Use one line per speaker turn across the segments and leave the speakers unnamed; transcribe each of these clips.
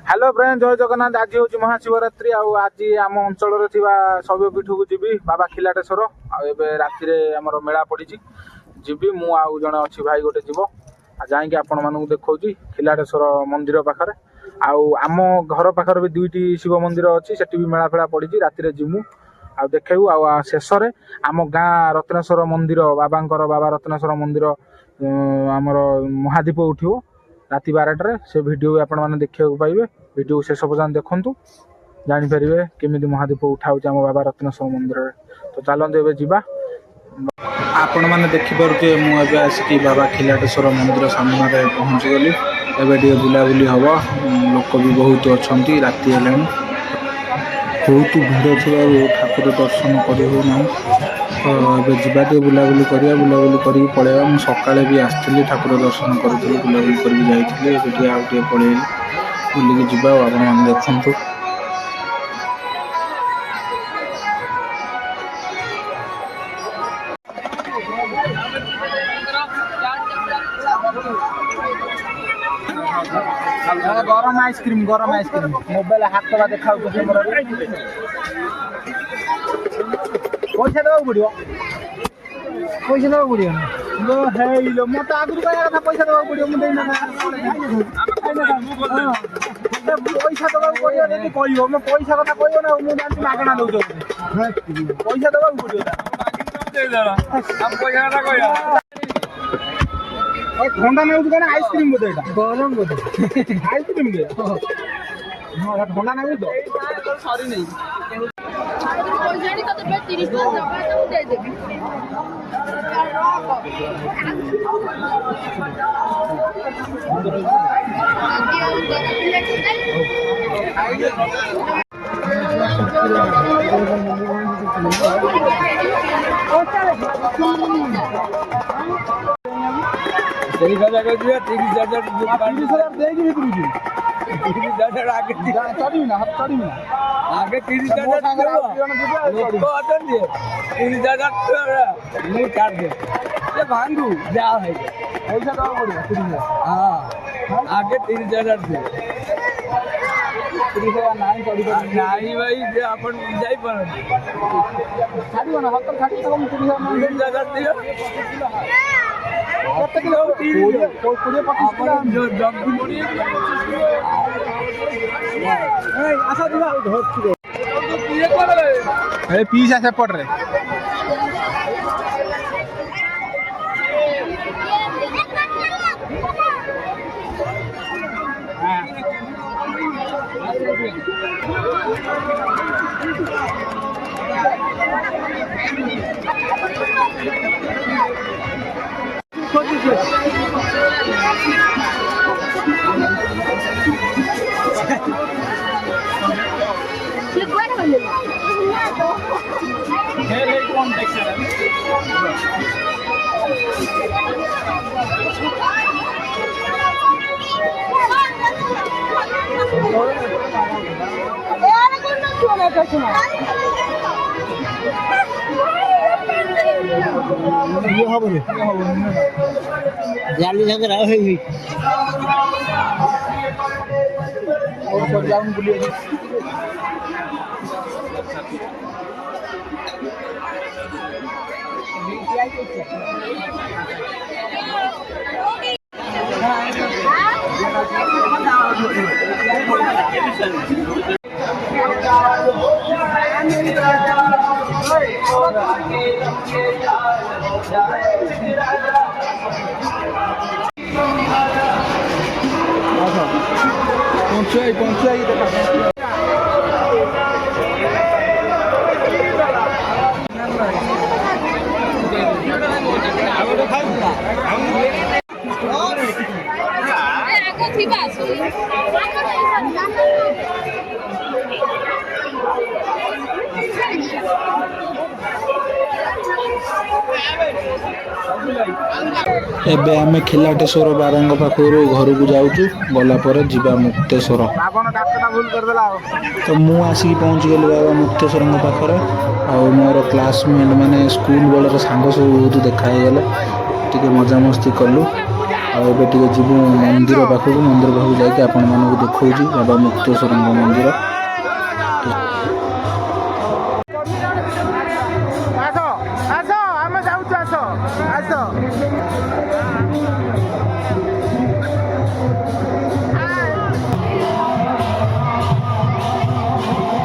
Hello friend जय जगन्नाथ। आज हूँ महाशिवरात्रि आज आम अंचल शैवपीठ को जी बाबा खिलाटेश्वर राति आमर मेला पड़ी जी मु आउ जड़े अच्छी भाई गोटे जीव जाकि आपण मानक देखा खिलाटेश्वर मंदिर पाखे आम घर पाखर भी दुईटी शिव मंदिर अच्छी से भी मेला फेला पड़ी राति जीमु आ देखू शेष आम गाँ रत्नेश्वर मंदिर बाबा रत्नेश्वर मंदिर आमर महादीप उठो राति 12टार से भिडियो आपण मैंने देखा पाइबे। भिडियो शेष पर्यटन देखूँ जापर केमी महादीप उठाऊ आम बाबा रत्नेश्वर मंदिर तो चलते ए जा आपण मैंने देखिपे मुझे आसिक बाबा खिलाटेश्वर मंदिर सामने पहुँची गली एवं बुलाबुली हम लोक भी बहुत अच्छा राति है बहुत भिड़ थी ठाकुर दर्शन करना तो ये जावा बुलाबुली करा बुलाबुली कर पलैया मुझे सका भी आसती ठाकुर दर्शन करी बुलाबुली करके जाइए पलैली बुलिकी जा देखु गरम आइसक्रीम मोबाइल हाथ तो देखा पैसा देवा पड़ो मत आगुरी कह पैसा देवा पड़ो पैसा देवा पड़ो कह पैसा कथा कह ना मुझे जानती मागणा दौ पैसा देवा पड़ो ठंडा नहीं क्या आइसक्रीम बोधे गरम बोधे आइसक्रीम ठंडा नहीं तो सरी नहीं तेरी जगह दिया 30,000 देगी भी तुझे 30,000 आगे चढ़ी ना आगे 30,000 लोग आते हैं 30,000 नहीं काट दे ये भांगू जा है पैसा दवा पड़ेगा 30,000 हां आगे 30,000 दे 30,000 नहीं चढ़ी नहीं भाई जे अपन जाई पर छाड़ी ना हत्तर छाड़ी तो 30,000 दियो पीस आसे पड़े जाली लग रहा है और जाऊं बुलिए पहुंचाई एबे आमे खिलाटेश्वर बाबा पाखर घर को जाऊँ गलापर जीवा मुक्तेश्वर तो मु आसिक पहुँची गली बाबा मुक्तेश्वर पाखरे आ मोर क्लासमेट माने स्कूल बेलर सांग सब बहुत देखागले टे मजामस्ती कलु
ଏବେ ଟିକେ ଯିବୁ ମନ୍ଦିର ପାଖକୁ ଯାଇକି ଆପଣମାନଙ୍କୁ ଦେଖାଉଛି ବାବା ମୁକ୍ତେଶ୍ୱରଙ୍କ ମନ୍ଦିର।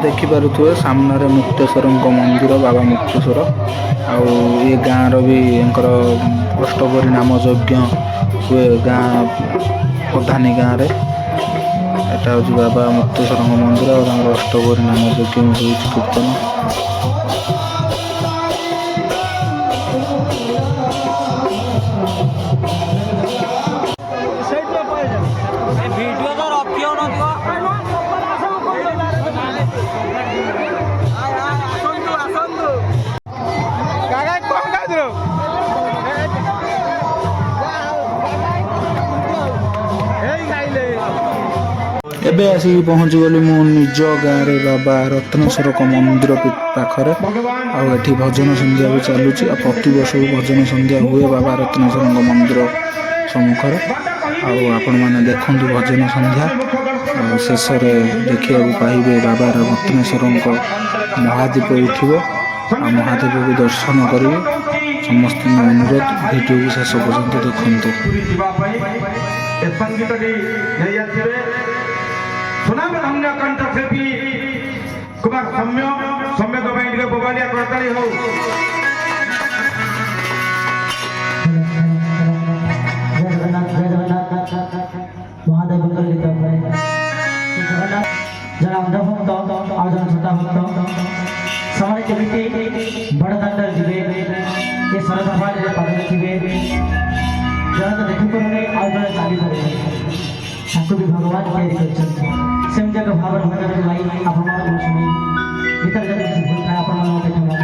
ଦେଖିପାରୁଥିବେ ସାମ୍ନାରେ ମୁକ୍ତେଶ୍ୱରଙ୍କ ମନ୍ଦିର ବାବା ମୁକ୍ତେଶ୍ୱର। ଆଉ ଏ ଗାଁର ବି ୟାଙ୍କର ଅଷ୍ଟପରି ନାମ ଯଜ୍ଞ ହୁଏ ଗାଁ ପ୍ରଧାନୀ ଗାଁରେ। ଏଟା ହେଉଛି ବାବା ମୁକ୍ତେଶ୍ୱରଙ୍କ ମନ୍ଦିର ଆଉ ତାଙ୍କର ଅଷ୍ଟପରି ନାମ ଯଜ୍ଞ ହେଉଛି କୀର୍ତ୍ତନ। ଏବେ ଆସିକି ପହଞ୍ଚିଗଲି ମୁଁ ନିଜ ଗାଁରେ ବାବା ରତ୍ନେଶ୍ୱରଙ୍କ ମନ୍ଦିର ପାଖରେ। ଆଉ ଏଠି ଭଜନ ସନ୍ଧ୍ୟା ବି ଚାଲୁଛି। ଆଉ ପ୍ରତିବର୍ଷ ବି ଭଜନ ସନ୍ଧ୍ୟା ହୁଏ ବାବା ରତ୍ନେଶ୍ୱରଙ୍କ ମନ୍ଦିର ସମ୍ମୁଖରେ। ଆଉ ଆପଣମାନେ ଦେଖନ୍ତୁ ଭଜନ ସନ୍ଧ୍ୟା। ଆଉ ଶେଷରେ ଦେଖିବାକୁ ପାଇବେ ବାବା ରତ୍ନେଶ୍ୱରଙ୍କ ମହାଦୀପ ଉଠିବ। ଆଉ ମହାଦୀପକୁ ଦର୍ଶନ କରିବେ। ସମସ୍ତଙ୍କ ଅନୁରୋଧ ଭିଡ଼ିଓକୁ ଶେଷ ପର୍ଯ୍ୟନ୍ତ ଦେଖନ୍ତୁ।
सुनाम धन्य कंठ शिल्पी कुमार सम्य को भाई टिके बबालिया करताली हो।
महादेव मंगलित जन अंध भक्त और जन छोटा भक्त समाज केमिति बड़ दांडर जीवे ये सरद समाज रे पाद देखिबे जन तो देखि परुने और जन चाली परुने ताको भी भगवान तैयारी करछन सेम जगह भावर भजन लाई आपण मन सुनी भीतर जब किसी भूल था आपण मन के क्षमा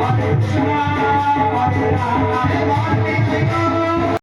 Hare Krishna, Hare Rama, Hare Rama.